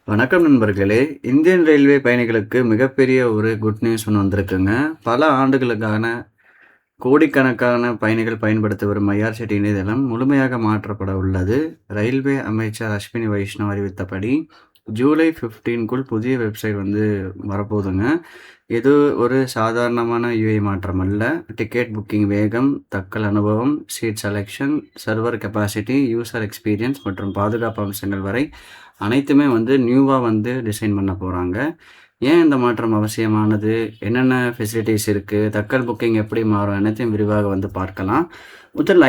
வணக்கம் நண்பர்களே! Indian railway பயணிகளுக்கு மிகப்பெரிய ஒரு குட் நியூஸ் ஒண்ணு வந்திருக்குங்க. பல ஆண்டுகளுக்கான கோடிக்கணக்கான பயணிகள் பயன்படுத்தி வரும் ஐஆர்சிடி இணையதளம் முழுமையாக மாற்றப்பட உள்ளது. ரயில்வே அமைச்சர் அஸ்வினி வைஷ்ணவ் அறிவித்தபடி, ஜூலை 15க்குள் புதிய வெப்சைட் வரப்போதுங்க. இது ஒரு சாதாரணமான யுஐ மாற்றம் அல்ல. டிக்கெட் புக்கிங் வேகம், தக்கல் அனுபவம், seat selection, server capacity, user experience மற்றும் பாதுகாப்பு அம்சங்கள் வரை அனைத்துமே நியூவா டிசைன் பண்ண போறாங்க. ஏன் இந்த மாற்றம் அவசியமானது? என்னென்ன ஃபெசிலிட்டீஸ் இருக்கு? தட்கல் புக்கிங் எப்படி மாறும்? அனைத்தையும் விரிவாக பார்க்கலாம். முதல்ல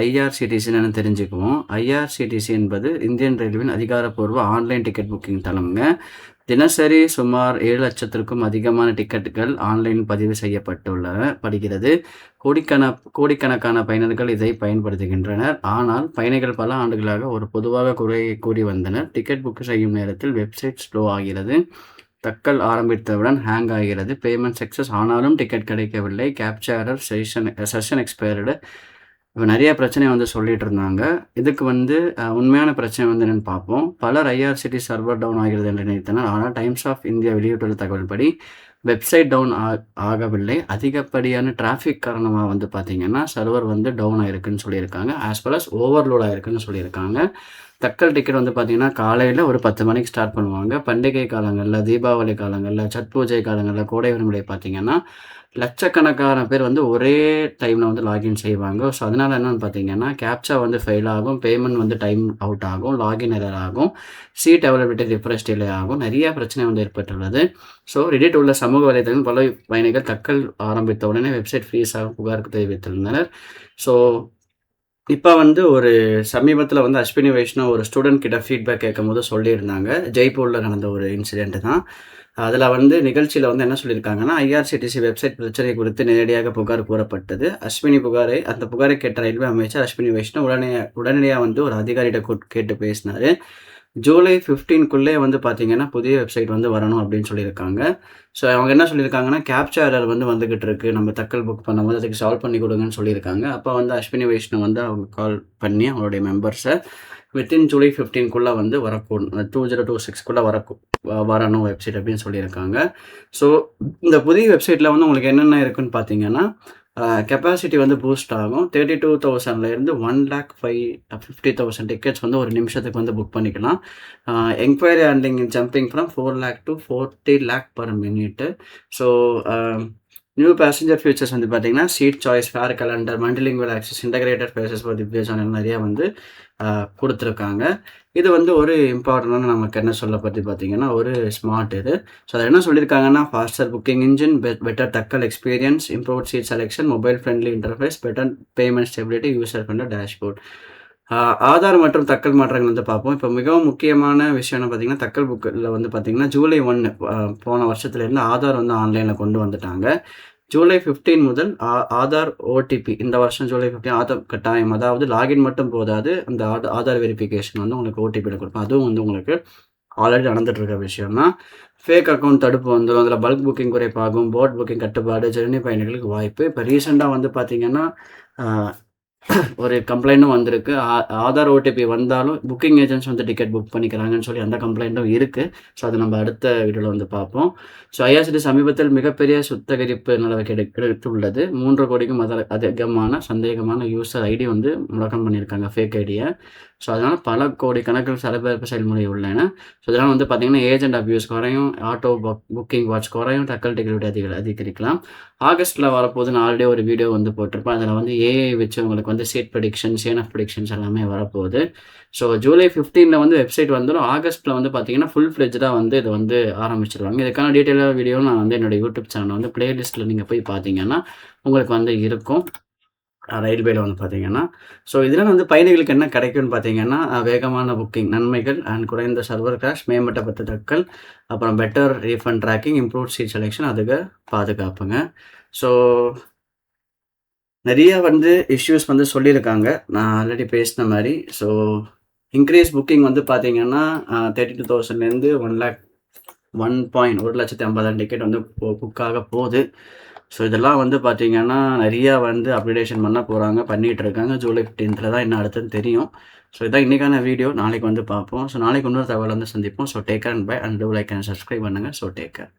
ஐஆர்சிடிசி என்னன்னு தெரிஞ்சுக்குவோம். ஐஆர்சிடிசி என்பது இந்தியன் ரயில்வேயின் அதிகாரப்பூர்வ ஆன்லைன் டிக்கெட் புக்கிங் தளம்ங்க. தினசரி சுமார் 7,00,000க்கும் அதிகமான டிக்கெட்டுகள் ஆன்லைன் பதிவு படுகிறது. கோடிக்கணக்கான பயனர்கள் இதை பயன்படுத்துகின்றனர். ஆனால் பயணிகள் பல ஆண்டுகளாக ஒரு பொதுவாக குறையை கூறி வந்தனர். டிக்கெட் புக் செய்யும் நேரத்தில் வெப்சைட் ஸ்லோ ஆகிறது. தட்கல் ஆரம்பித்தவுடன் ஹேங் ஆகிறது. பேமெண்ட் சக்ஸஸ் ஆனாலும் டிக்கெட் கிடைக்கவில்லை. கேப்சா எரர், செஷன் எக்ஸ்பயர்டு, இப்போ நிறைய பிரச்சனை சொல்லிட்டு இருந்தாங்க. இதுக்கு உண்மையான பிரச்சனை என்னன்னு பார்ப்போம். பலர் ஐஆர்சிடி சர்வர் டவுன் ஆகிறது என்று நினைத்தனர். ஆனால் டைம்ஸ் ஆஃப் இந்தியா வெளியிட்டுள்ள தகவல்படி வெப்சைட் டவுன் ஆகவில்லை. அதிகப்படியான டிராஃபிக் காரணமாக பார்த்தீங்கன்னா சர்வர் டவுன் ஆயிருக்குன்னு சொல்லியிருக்காங்க. ஆஸ் வெல் அஸ் ஓவர்லோட் ஆயிருக்குன்னு சொல்லியிருக்காங்க. தட்கல் டிக்கெட் பார்த்தீங்கன்னா காலையில் ஒரு 10 மணிக்கு ஸ்டார்ட் பண்ணுவாங்க. பண்டிகை காலங்களில், தீபாவளி காலங்களில், சட் பூஜை காலங்களில், கோடை விடுமுறை பார்த்தீங்கன்னா லட்சக்கணக்கான பேர் ஒரே டைமில் லாகின் செய்வாங்க. ஸோ அதனால் என்னென்னு பார்த்தீங்கன்னா கேப்சா ஃபெயில் ஆகும், பேமெண்ட் டைம் அவுட் ஆகும், லாகின் எரர் ஆகும், சீட் அவைலபிலிட்டி ரிஃப்ரெஷ் டிலே ஆகும். நிறைய பிரச்சனை ஏற்பட்டுள்ளது. ஸோ ரெடிட் உள்ள சமூக வலைதளங்கள் பல பயணிகள் தட்கல் ஆரம்பித்த உடனே வெப்சைட் ஃப்ரீஸ் ஆகும் புகாருக்கு தெரிவித்துள்ளனர். ஸோ இப்போ ஒரு சமீபத்தில் அஸ்வினி வைஷ்ணவ் ஒரு ஸ்டூடெண்ட் கிட்ட ஃபீட்பேக் கேட்கும்போது சொல்லியிருந்தாங்க. ஜெய்ப்பூரில் நடந்த ஒரு இன்சிடென்ட் தான். அதில் நிகழ்ச்சியில் என்ன சொல்லியிருக்காங்கன்னா, ஐஆர்சிடிசி வெப்சைட் பிரச்சனை குறித்து நேரடியாக புகார் கூறப்பட்டது. அந்த புகாரை கேட்ட ரயில்வே அமைச்சர் அஸ்வினி வைஷ்ணவ் உடனடியாக ஒரு அதிகாரிகிட்ட கேட்டு பேசினார். ஜூலை 15க்குள்ளே பார்த்தீங்கன்னா புதிய வெப்சைட் வரணும் அப்படின்னு சொல்லியிருக்காங்க. ஸோ அவங்க என்ன சொல்லியிருக்காங்கன்னா, கேப்சா எரர் வந்துகிட்டு இருக்கு. நம்ம தட்கல் புக் பண்ணும்போது அதுக்கு சால்வ் பண்ணி கொடுங்கன்னு சொல்லியிருக்காங்க. அப்போ அஸ்வினி வைஷ்ணவ் அவங்க கால் பண்ணி அவங்களுடைய மெம்பர்ஸை வித்தின் ஜூலை 15க்குள்ளே வரக்கூடும், 2026க்குள்ளே வரணும் வெப்சைட் அப்படின்னு சொல்லியிருக்காங்க. ஸோ இந்த புதிய வெப்சைட்டில் உங்களுக்கு என்னென்ன இருக்குன்னு பார்த்தீங்கன்னா, கெப்பாசிட்டி பூஸ்ட் ஆகும். 32,000லேருந்து 1,50,000 டிக்கெட்ஸ் ஒரு நிமிஷத்துக்கு புக் பண்ணிக்கலாம். Enquiry handling jumping from 4 lakh to 40 lakh per minute. So new passenger features பார்த்தீங்கன்னா, seat choice, fare calendar, multilingual access, integrated faces for Divya channel நிறையா கொடுத்துருக்காங்க. இது ஒரு இம்பார்ட்டண்டான நமக்கு என்ன சொல்ல பற்றி பார்த்தீங்கன்னா ஒரு ஸ்மார்ட் இது. ஸோ அதை என்ன சொல்லியிருக்காங்கன்னா, faster booking engine, better Tatkal experience, improved seat selection, mobile friendly interface, better payment stability, user friendly dashboard. Aadhaar மற்றும் தட்கல் மாற்றங்கள் பார்ப்போம். இப்போ மிகவும் முக்கியமான விஷயம் என்ன பார்த்தீங்கன்னா, தட்கல் புக்கில் பார்த்தீங்கன்னா ஜூலை 1 போன வருஷத்துலேருந்து ஆதார் ஆன்லைனில் கொண்டு வந்துட்டாங்க. ஜூலை 15 முதல் ஆதார் ஓடிபி, இந்த வருஷம் ஜூலை 15 ஆதார் கட்டாயம். அதாவது லாகின் மட்டும் போதாது, அந்த ஆதார் வெரிஃபிகேஷன் உங்களுக்கு ஓடிபியில் கொடுப்போம். அதுவும் உங்களுக்கு ஆல்ரெடி நடந்துட்டு இருக்க விஷயம் தான். ஃபேக் அக்கௌண்ட் தடுப்பு வந்துடும். அதில் பல்க் புக்கிங் குறைப்பாகும், போட் புக்கிங் கட்டுப்பாடு, ஜெர்னி பயணிகளுக்கு வாய்ப்பு. இப்போ ரீசெண்டாக பார்த்தீங்கன்னா ஒரு கம்ப்ளைண்ட்டும் வந்திருக்கு. ஆதார் ஓடிபி வந்தாலும் புக்கிங் ஏஜென்ட்ஸ் டிக்கெட் புக் பண்ணிக்கிறாங்கன்னு சொல்லி அந்த கம்ப்ளைண்ட்டும் இருக்குது. ஸோ அது நம்ம அடுத்த வீடியோவில் பார்ப்போம். ஸோ ஐஆர்சிடி சமீபத்தில் மிகப்பெரிய சுத்திகரிப்பு நடவடிக்கை எடுத்துள்ளது. 3 கோடிக்கும் அதிகமான சந்தேகமான யூசர் ஐடி முடக்கம் பண்ணியிருக்காங்க, ஃபேக் ஐடியை. ஸோ அதனால் பல கோடி கணக்கில் சரிபார்ப்பு செயல்முறை உள்ளன. ஸோ இதெல்லாம் பார்த்தீங்கன்னா ஏஜென்ட் அப்யூஸ் குறையும், ஆட்டோ புக்கிங் வாட்ச் குறையும், தட்கல் டிக்கெட் அதிகரிக்கலாம். ஆகஸ்ட்டில் வரப்போகுதுன்னு ஆல்ரெடி ஒரு வீடியோ போட்டிருப்பேன். அதில் ஏஐ வச்சு உங்களுக்கு seat prediction, chance of predictions எல்லாமே வரப்போகுது. ஸோ ஜூலை 15ல் வெப்சைட் வந்துடும். ஆகஸ்ட்டில் பார்த்தீங்கன்னா ஃபுல் ஃப்ளெஜ்டாக இது ஆரம்பிச்சிருவாங்க. இதுக்கான டீட்டெயிலாக வீடியோ நான் என்னோட யூடியூப் சேனல் பிளேலிஸ்ட்டில் நீங்கள் போய் பார்த்தீங்கன்னா உங்களுக்கு இருக்கும். ரயில்வேல பார்த்தீங்கன்னா. ஸோ இதில் பயணிகளுக்கு என்ன கிடைக்கும்னு பார்த்தீங்கன்னா, வேகமான புக்கிங் நன்மைகள் அண்ட் குறைந்த சர்வர் கிராஷ், மேம்பட்ட தட்கல், அப்புறம் better refund tracking, improved seat selection, அதுக்கு பாதுகாப்புங்க. ஸோ நிறைய இஷ்யூஸ் சொல்லியிருக்காங்க, நான் ஆல்ரெடி பேசின மாதிரி. ஸோ இன்க்ரீஸ் புக்கிங் பார்த்தீங்கன்னா 32,000லேருந்து 1,50,000 டிக்கெட் புக் ஆக போகுது. ஸோ இதெல்லாம் வந்து பார்த்தீங்கன்னா, நெறையா வந்து அப்கிரேடேஷன் பண்ண போறாங்க. பண்ணிட்டு இருக்காங்க. ஜூலை 15ல தான் என்ன அடுத்ததுன்னு தெரியும். ஸோ இதான் இன்னைக்கான வீடியோ. நாளைக்கு வந்து பார்ப்போம். ஸோ நாளைக்கு இன்னொரு தகவல்ல வந்து சந்திப்போம். So take care and bye and do like and subscribe பண்ணுங்க. So take care.